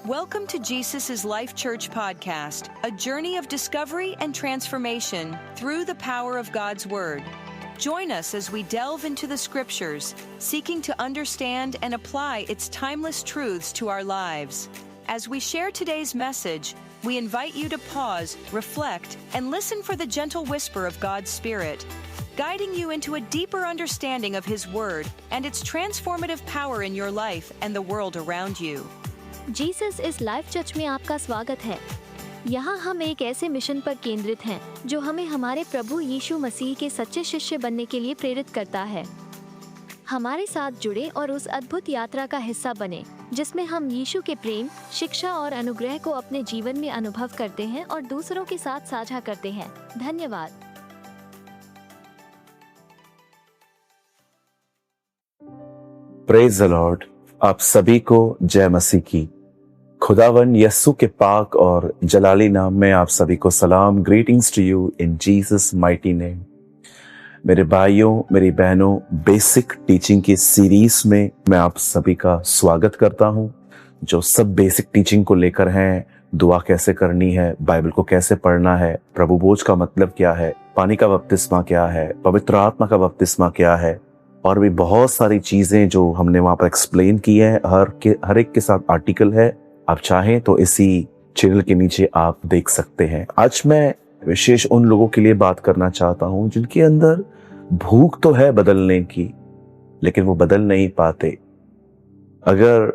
Welcome to Jesus' Life Church podcast, a journey of discovery and transformation through the power of God's Word. Join us as we delve into the Scriptures, seeking to understand and apply its timeless truths to our lives. As we share today's message, we invite you to pause, reflect, and listen for the gentle whisper of God's Spirit, guiding you into a deeper understanding of His Word and its transformative power in your life and the world around you. Jesus इस life church में आपका स्वागत है। यहाँ हम एक ऐसे mission पर केंद्रित हैं जो हमें हमारे प्रभु यीशु मसीह के सच्चे शिष्य बनने के लिए प्रेरित करता है। हमारे साथ जुड़े और उस अद्भुत यात्रा का हिस्सा बने जिसमें हम यीशु के प्रेम, शिक्षा और अनुग्रह को अपने जीवन में अनुभव करते हैं और दूसरों के साथ साझा करते हैं। धन्यवाद। Praise the Lord. आप सभी को जय मसीह की। खुदावन यस्सु के पाक और जलाली नाम में आप सभी को सलाम। Greetings to you in Jesus mighty name. मेरे भाइयों, मेरी बहनों, बेसिक टीचिंग की सीरीज में मैं आप सभी का स्वागत करता हूं। जो सब बेसिक टीचिंग को लेकर हैं, दुआ कैसे करनी है, बाइबल को कैसे पढ़ना है, प्रभु भोज का मतलब क्या है, पानी का बपतिस्मा क्या है, पवित्र आत्मा का बपतिस्मा क्या है, और भी बहुत सारी चीजें जो हमने वहां पर एक्सप्लेन की है। हर एक के साथ आर्टिकल है। आप चाहें तो इसी चैनल के नीचे आप देख सकते हैं। आज मैं विशेष उन लोगों के लिए बात करना चाहता हूं जिनके अंदर भूख तो है बदलने की, लेकिन वो बदल नहीं पाते। अगर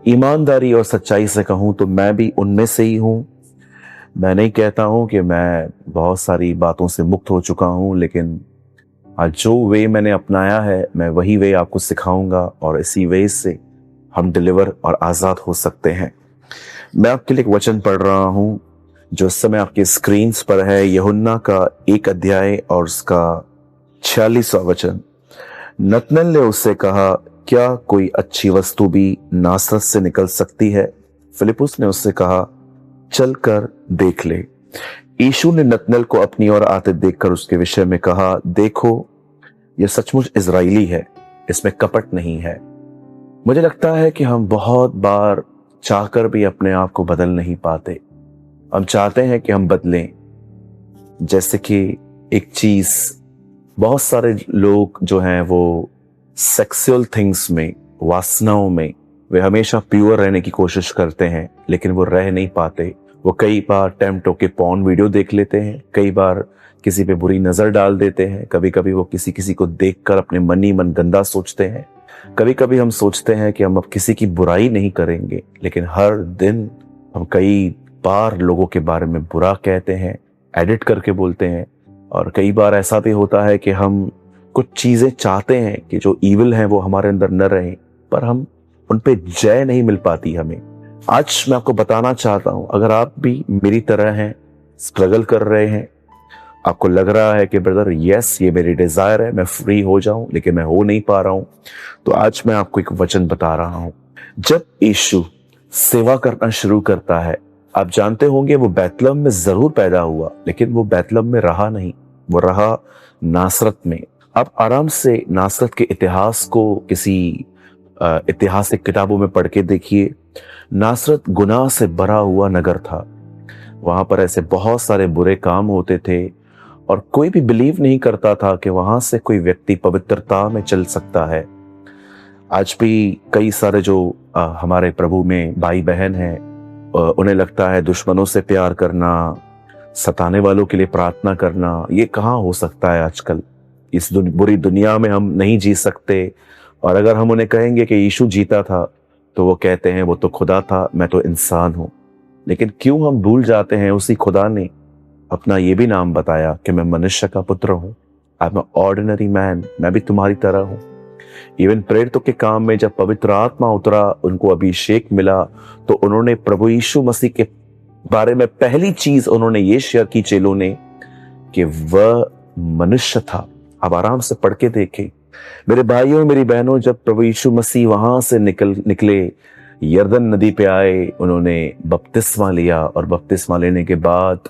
ईमानदारी और सच्चाई से कहूं तो मैं भी उनमें से ही हूं। मैं नहीं कहता हूं कि मैं बहुत सारी बातों से मुक्त हो चुका हूं, लेकिन आज जो वे मैंने अपनाया है मैं वही वे आपको सिखाऊंगा और इसी वे से हम डिलीवर और आजाद हो सकते हैं। मैं आपके लिए एक वचन पढ़ रहा हूं जो इस समय आपके स्क्रीन्स पर है। यूहन्ना का 1 अध्याय और उसका 46वां वचन। नतनएल ने उससे कहा, क्या कोई अच्छी वस्तु भी नासरत से निकल सकती है? फिलिपुस ने उससे कहा, चल कर देख ले। यीशु ने नतनएल को अपनी ओर आते देखकर उसके विषय में कहा, देखो यह सचमुच इजराइली है, इसमें कपट नहीं है। मुझे लगता है कि हम बहुत बार चाहकर भी अपने आप को बदल नहीं पाते। हम चाहते हैं कि हम बदलें, जैसे कि एक चीज, बहुत सारे लोग जो हैं वो सेक्सुअल थिंग्स में, वासनाओं में, वे हमेशा प्योर रहने की कोशिश करते हैं, लेकिन वो रह नहीं पाते। वो कई बार टेम्प्ट होके पॉर्न वीडियो देख लेते हैं, कई बार किसी पे बुरी नजर डाल देते हैं, कभी कभी वो किसी को देखकर अपने मन ही मन गंदा सोचते हैं। कभी कभी हम सोचते हैं कि हम अब किसी की बुराई नहीं करेंगे, लेकिन हर दिन हम कई बार लोगों के बारे में बुरा कहते हैं, एडिट करके बोलते हैं। और कई बार ऐसा भी होता है कि हम कुछ चीजें चाहते हैं कि जो ईविल हैं वो हमारे अंदर न रहें, पर हम उन पे जय नहीं मिल पाती हमें। आज मैं आपको बताना चाहता हूं, अगर आप भी मेरी तरह हैं, स्ट्रगल कर रहे हैं, आपको लग रहा है कि ब्रदर यस ये मेरी डिजायर है, मैं फ्री हो जाऊं, लेकिन मैं हो नहीं पा रहा हूं, तो आज मैं आपको एक वचन बता रहा हूं। जब यीशु सेवा करना शुरू करता है, आप जानते होंगे वो बैतलहम में जरूर पैदा हुआ, लेकिन वो बैतलहम में रहा नहीं, वो रहा नासरत में। आप आराम से नासरत के इतिहास को किसी ऐतिहासिक किताबों में पढ़ के देखिए। नासरत गुनाह से भरा हुआ नगर था। वहां पर ऐसे बहुत सारे बुरे काम होते थे और कोई भी बिलीव नहीं करता था कि वहां से कोई व्यक्ति पवित्रता में चल सकता है। आज भी कई सारे जो हमारे प्रभु में भाई बहन हैं, उन्हें लगता है दुश्मनों से प्यार करना, सताने वालों के लिए प्रार्थना करना, ये कहाँ हो सकता है आजकल। इस बुरी दुनिया में हम नहीं जी सकते। और अगर हम उन्हें कहेंगे कि यीशु जीता था, तो वो कहते हैं वो तो खुदा था, मैं तो इंसान हूं। लेकिन क्यों हम भूल जाते हैं उसी खुदा ने अपना ये भी नाम बताया कि मैं मनुष्य का पुत्र हूं। आई एम ऑर्डिनरी मैन, मैं भी तुम्हारी तरह हूं। इवन प्रेरितों के काम में जब पवित्र आत्मा उतरा, उनको अभिषेक मिला, तो उन्होंने प्रभु यीशु मसीह के बारे में पहली चीज उन्होंने ये शेयर की चेलों ने कि वह मनुष्य था। आप आराम से पढ़ के देखें। मेरे भाइयों, मेरी बहनों, जब प्रभु यीशु मसीह वहां से निकले, यरदन नदी पे आए, उन्होंने बपतिस्मा लिया और बपतिस्मा लेने के बाद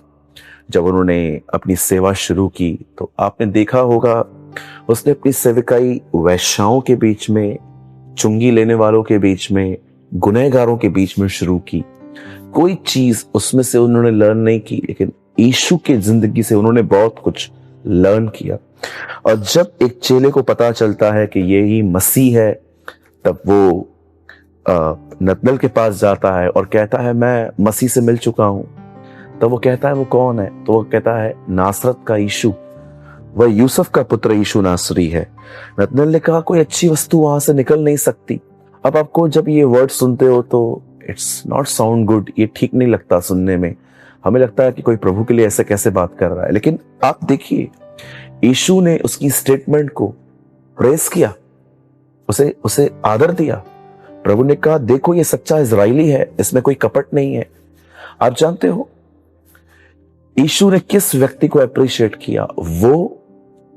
जब उन्होंने अपनी सेवा शुरू की, तो आपने देखा होगा उसने अपनी सेविकाई वैश्याओं के बीच में चुंगी लेने वालों के बीच में, गुनहगारों के बीच में शुरू की। कोई चीज उसमें से उन्होंने लर्न नहीं की, लेकिन यीशु की जिंदगी से उन्होंने बहुत कुछ लर्न किया। और जब एक चेले को पता चलता है कि ये ही मसीह है, तब वो नतनएल के पास जाता है और कहता है मैं मसीह से मिल चुका हूं। तो वो कहता है वो कौन है? तो वो कहता है नासरत का यीशु, वह यूसुफ का पुत्र यीशु नासरी है। नतनएल ने कहा कोई अच्छी वस्तु वहां से निकल नहीं सकती। अब आपको जब ये वर्ड सुनते हो तो इट्स नॉट साउंड गुड, ये ठीक नहीं लगता सुनने में। हमें लगता है कि कोई प्रभु के लिए ऐसे कैसे बात कर रहा है। लेकिन आप देखिए, यीशु ने उसकी स्टेटमेंट को प्रेस किया, उसे आदर दिया। प्रभु ने कहा देखो ये सच्चा इजरायली है, इसमें कोई कपट नहीं है। आप जानते हो यीशु ने किस व्यक्ति को अप्रिशिएट किया? वो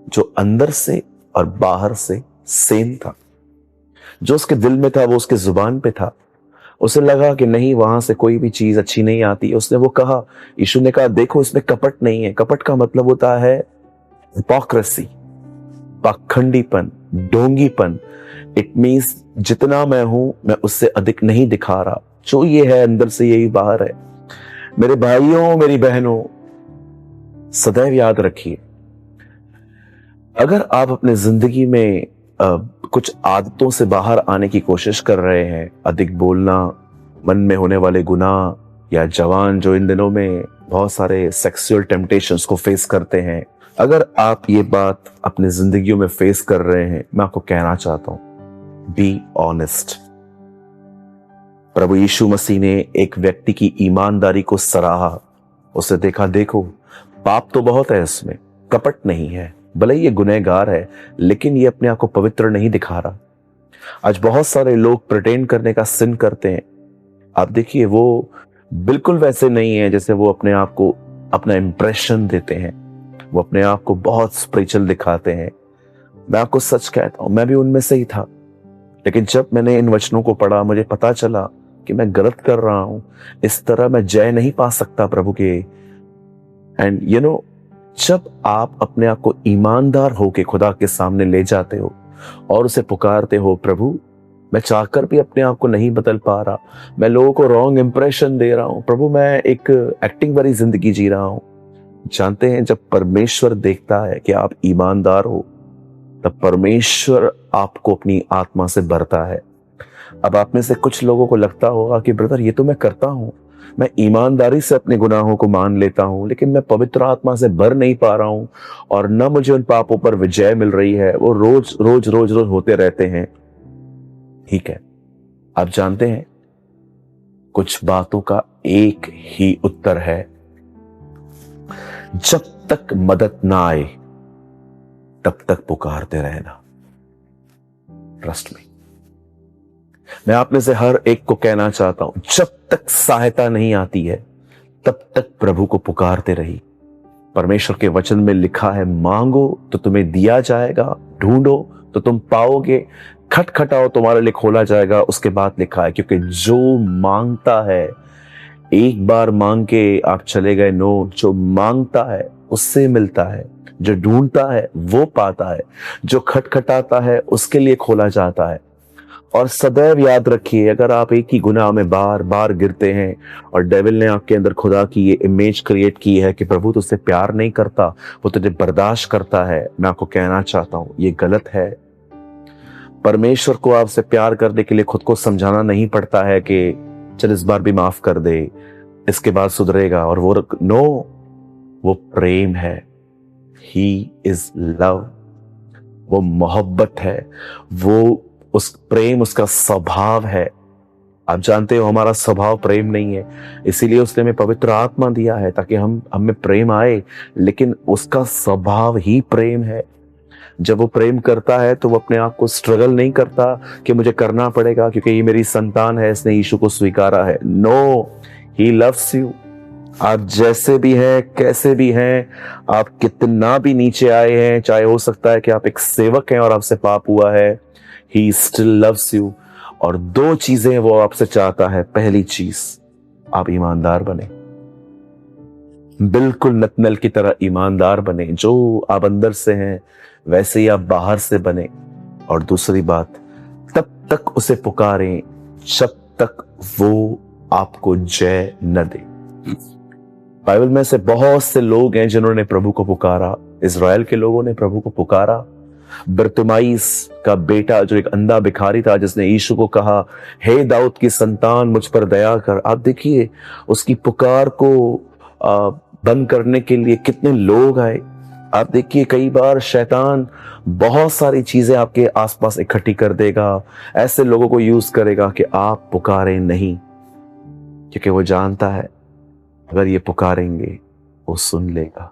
जो अंदर से और बाहर से सेम था। जो उसके दिल में था वो उसके जुबान पे था। उसे लगा कि नहीं, वहां से कोई भी चीज अच्छी नहीं आती। उसने वो कहा, यीशु ने कहा देखो इसमें कपट नहीं है। कपट का मतलब होता है हिपोक्रेसी, पाखंडीपन, ढोंगीपन। इट मीन्स जितना मैं हूं मैं उससे अधिक नहीं दिखा रहा। जो ये है अंदर से यही बाहर है। मेरे भाइयों, मेरी बहनों, सदैव याद रखिए, अगर आप अपने जिंदगी में कुछ आदतों से बाहर आने की कोशिश कर रहे हैं, अधिक बोलना, मन में होने वाले गुनाह, या जवान जो इन दिनों में बहुत सारे सेक्सुअल टेम्पटेशंस को फेस करते हैं, अगर आप ये बात अपनी जिंदगियों में फेस कर रहे हैं, मैं आपको कहना चाहता हूं, बी ऑनेस्ट। प्रभु यीशु मसीह ने एक व्यक्ति की ईमानदारी को सराहा। उसे देखा, देखो पाप तो बहुत है इसमें, कपट नहीं है। भले ये गुनहगार है, लेकिन ये अपने आप को पवित्र नहीं दिखा रहा। आज बहुत सारे लोग प्रिटेंड करने का सिन करते हैं। आप देखिए, वो बिल्कुल वैसे नहीं है जैसे वो अपने आप को, अपना इंप्रेशन देते हैं। वो अपने आप को बहुत स्पिरिचुअल दिखाते हैं। मैं आपको सच कहता हूं, मैं भी उनमें से ही था। लेकिन जब मैंने इन वचनों को पढ़ा, मुझे पता चला कि मैं गलत कर रहा हूं। इस तरह मैं जय नहीं पा सकता प्रभु के। एंड यू नो, जब आप अपने आप को ईमानदार होके खुदा के सामने ले जाते हो और उसे पुकारते हो, प्रभु मैं चाहकर भी अपने आप को नहीं बदल पा रहा, मैं लोगों को रॉन्ग इंप्रेशन दे रहा हूं, प्रभु मैं एक एक्टिंग वाली जिंदगी जी रहा हूं। जानते हैं, जब परमेश्वर देखता है कि आप ईमानदार हो, तब परमेश्वर आपको अपनी आत्मा से भरता है। अब आप में से कुछ लोगों को लगता होगा कि ब्रदर ये तो मैं करता हूं, मैं ईमानदारी से अपने गुनाहों को मान लेता हूं, लेकिन मैं पवित्र आत्मा से भर नहीं पा रहा हूं और न मुझे उन पापों पर विजय मिल रही है। वो रोज रोज रोज रोज होते रहते हैं। ठीक है, आप जानते हैं कुछ बातों का एक ही उत्तर है, जब तक मदद ना आए तब तक पुकारते रहना। ट्रस्ट मी, मैं आप में से हर एक को कहना चाहता हूं, जब तक सहायता नहीं आती है तब तक प्रभु को पुकारते रही। परमेश्वर के वचन में लिखा है, मांगो तो तुम्हें दिया जाएगा, ढूंढो तो तुम पाओगे, खटखटाओ तुम्हारे लिए खोला जाएगा। उसके बाद लिखा है, क्योंकि जो मांगता है, एक बार मांग के आप चले गए, नो, जो मांगता है उससे मिलता है, जो ढूंढता है वो पाता है, जो खटखटाता है उसके लिए खोला जाता है। और सदैव याद रखिए, अगर आप एक ही गुनाह में बार बार गिरते हैं और डेविल ने आपके अंदर खुदा की ये इमेज क्रिएट की है कि प्रभु तुझसे प्यार नहीं करता, वो तुझे बर्दाश्त करता है, मैं आपको कहना चाहता हूं ये गलत है। परमेश्वर को आपसे प्यार करने के लिए खुद को समझाना नहीं पड़ता है कि चल इस बार भी माफ कर दे, इसके बाद सुधरेगा। और वो प्रेम है। ही इज लव, वो मोहब्बत है, वो उस प्रेम उसका स्वभाव है। आप जानते हो हमारा स्वभाव प्रेम नहीं है, इसीलिए उसने हमें पवित्र आत्मा दिया है ताकि हमें प्रेम आए, लेकिन उसका स्वभाव ही प्रेम है। जब वो प्रेम करता है तो वो अपने आप को स्ट्रगल नहीं करता कि मुझे करना पड़ेगा क्योंकि ये मेरी संतान है, इसने यीशु को स्वीकारा है। No, he loves you. आप जैसे भी हैं, कैसे भी हैं, आप कितना भी नीचे आए हैं, चाहे हो सकता है कि आप एक सेवक हैं और आपसे पाप हुआ है, He still loves you। और दो चीजें वो आपसे चाहता है। पहली चीज, आप ईमानदार बने, बिल्कुल नतनएल की तरह ईमानदार बने। जो आप अंदर से हैं वैसे ही आप बाहर से बने। और दूसरी बात, तब तक उसे पुकारें जब तक वो आपको जय न दे। बाइबल में से बहुत से लोग हैं जिन्होंने प्रभु को पुकारा। इज़राइल के लोगों ने प्रभु को पुकारा। बरतिमाई का बेटा जो एक अंधा भिखारी था, जिसने यीशु को कहा, हे दाऊद की संतान मुझ पर दया कर। आप देखिए उसकी पुकार को बंद करने के लिए कितने लोग आए। आप देखिए कई बार शैतान बहुत सारी चीजें आपके आसपास इकट्ठी कर देगा, ऐसे लोगों को यूज करेगा कि आप पुकारें नहीं, क्योंकि वो जानता है अगर ये पुकारेंगे वो सुन लेगा।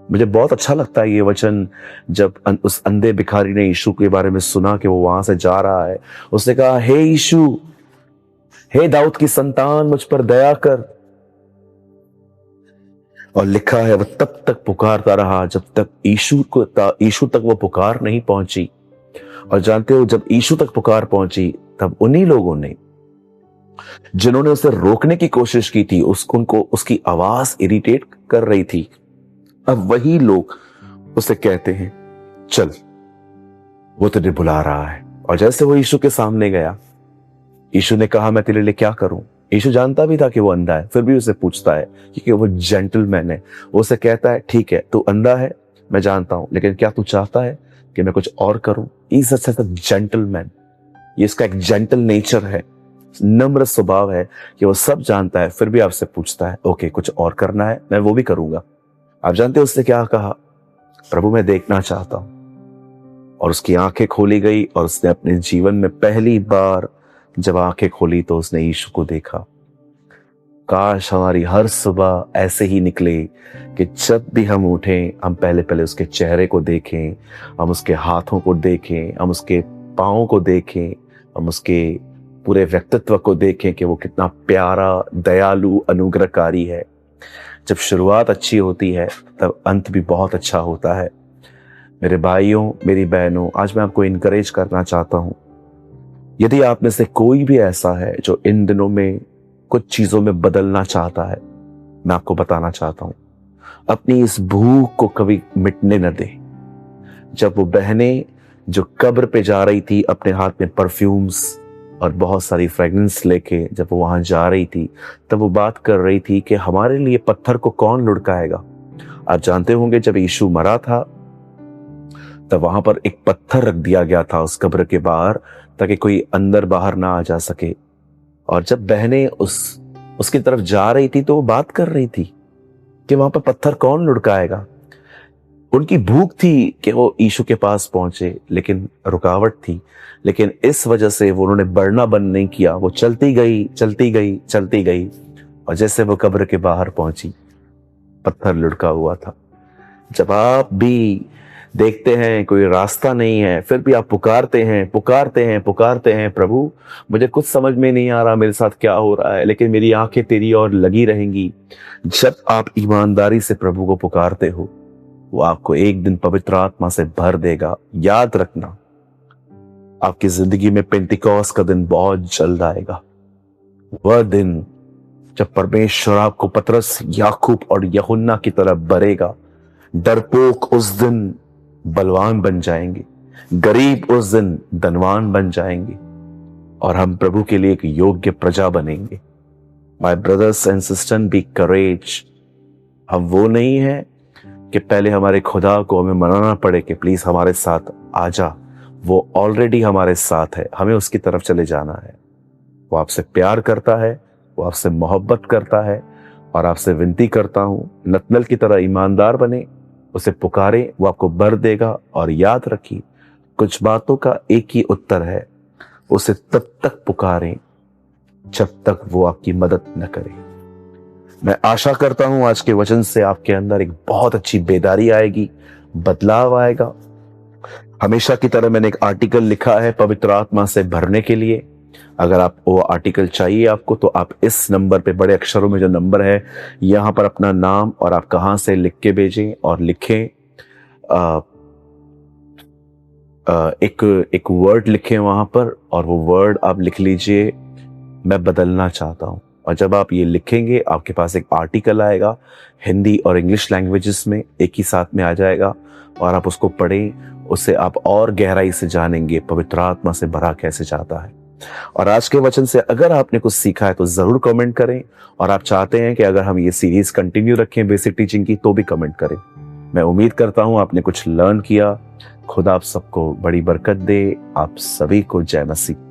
मुझे बहुत अच्छा लगता है ये वचन, जब उस अंधे भिखारी ने यीशु के बारे में सुना कि वो वहां से जा रहा है, उसने कहा, हे यीशु, हे दाऊद की संतान मुझ पर दया कर। और लिखा है वो तब तक पुकारता रहा जब तक यीशु तक वो पुकार नहीं पहुंची। और जानते हो, जब यीशु तक पुकार पहुंची तब उन्हीं लोगों ने जिन्होंने उसे रोकने की कोशिश की थी, उनको उसकी आवाज इरिटेट कर रही थी, अब वही लोग उसे कहते हैं, चल वो तुझे बुला रहा है। और जैसे वो यीशु के सामने गया, यीशु ने कहा, मैं तेरे लिए क्या करूं। यीशु जानता भी था कि वो अंधा है, फिर भी उसे पूछता है, क्योंकि वो जेंटलमैन है। वो उसे कहता है, ठीक है तू अंधा है मैं जानता हूं, लेकिन क्या तू चाहता है कि मैं कुछ और करूं। Is such a gentleman. ये इसका एक जेंटल नेचर है, नम्र स्वभाव है कि वो सब जानता है, फिर भी आपसे पूछता है, ओके कुछ और करना है, मैं वो भी करूंगा। आप जानते हो उसने क्या कहा, प्रभु मैं देखना चाहता हूं। और उसकी आंखें खोली गई और उसने अपने जीवन में पहली बार जब आंखें खोली तो उसने यीशु को देखा। काश हमारी हर सुबह ऐसे ही निकले कि जब भी हम उठें हम पहले उसके चेहरे को देखें, हम उसके हाथों को देखें, हम उसके पाँव को देखें, हम उसके पूरे व्यक्तित्व को देखें कि वो कितना प्यारा, दयालु, अनुग्रहकारी है। जब शुरुआत अच्छी होती है तब अंत भी बहुत अच्छा होता है। मेरे भाइयों, मेरी बहनों, आज मैं आपको इनकरेज करना चाहता हूं, यदि आप में से कोई भी ऐसा है जो इन दिनों में कुछ चीजों में बदलना चाहता है, मैं आपको बताना चाहता हूं, अपनी इस भूख को कभी मिटने न दे। जब वो बहनें जो कब्र पे जा रही थी अपने हाथ में परफ्यूम्स और बहुत सारी फ्रेग्रेंस लेके, जब वो वहां जा रही थी तब वो बात कर रही थी कि हमारे लिए पत्थर को कौन लुढ़काएगा। आप जानते होंगे जब यीशु मरा था तब वहां पर एक पत्थर रख दिया गया था उस कब्र के बाहर, ताकि कोई अंदर बाहर ना आ जा सके। और जब बहनें उसकी तरफ जा रही थी तो वो बात कर रही थी कि वहां पर पत्थर कौन लुढ़काएगा। उनकी भूख थी कि वो यीशु के पास पहुंचे, लेकिन रुकावट थी। लेकिन इस वजह से वो उन्होंने बढ़ना बंद नहीं किया, वो चलती गई और जैसे वो कब्र के बाहर पहुंची पत्थर लुढ़का हुआ था। जब आप भी देखते हैं कोई रास्ता नहीं है, फिर भी आप पुकारते हैं, प्रभु मुझे कुछ समझ में नहीं आ रहा मेरे साथ क्या हो रहा है, लेकिन मेरी आंखें तेरी ओर लगी रहेंगी। जब आप ईमानदारी से प्रभु को पुकारते हो, वो आपको एक दिन पवित्र आत्मा से भर देगा। याद रखना, आपकी जिंदगी में पेंतिकोस का दिन बहुत जल्द आएगा। वह दिन जब परमेश्वर आपको पतरस, याकूब और यूहन्ना की तरफ भरेगा। डरपोक उस दिन बलवान बन जाएंगे, गरीब उस दिन धनवान बन जाएंगे और हम प्रभु के लिए एक योग्य प्रजा बनेंगे। My brothers and sister, be courage. हम वो नहीं है कि पहले हमारे खुदा को हमें मनाना पड़े कि प्लीज हमारे साथ आजा। वो ऑलरेडी हमारे साथ है, हमें उसकी तरफ चले जाना है। वो आपसे प्यार करता है, वो आपसे मोहब्बत करता है और आपसे विनती करता हूं, नतनल की तरह ईमानदार बने, उसे पुकारे, वो आपको भर देगा। और याद रखिए, कुछ बातों का एक ही उत्तर है, उसे तब तक पुकारें जब तक वो आपकी मदद न करे। मैं आशा करता हूं आज के वचन से आपके अंदर एक बहुत अच्छी बेदारी आएगी, बदलाव आएगा। हमेशा की तरह मैंने एक आर्टिकल लिखा है पवित्र आत्मा से भरने के लिए। अगर आप वो आर्टिकल चाहिए आपको, तो आप इस नंबर पे, बड़े अक्षरों में जो नंबर है, यहां पर अपना नाम और आप कहां से लिख के भेजें और लिखें। एक वर्ड लिखें वहां पर, और वो वर्ड आप लिख लीजिए, मैं बदलना चाहता हूं। और जब आप ये लिखेंगे, आपके पास एक आर्टिकल आएगा, हिंदी और इंग्लिश लैंग्वेजेस में एक ही साथ में आ जाएगा, और आप उसको पढ़ें उसे आप और गहराई से जानेंगे, पवित्र आत्मा से भरा कैसे जाता है। और आज के वचन से अगर आपने कुछ सीखा है तो जरूर कमेंट करें, और आप चाहते हैं कि अगर हम ये सीरीज कंटिन्यू रखें बेसिक टीचिंग की, तो भी कमेंट करें। मैं उम्मीद करता हूं आपने कुछ लर्न किया। खुदा आप सबको बड़ी बरकत दे। आप सभी को जय मसीह।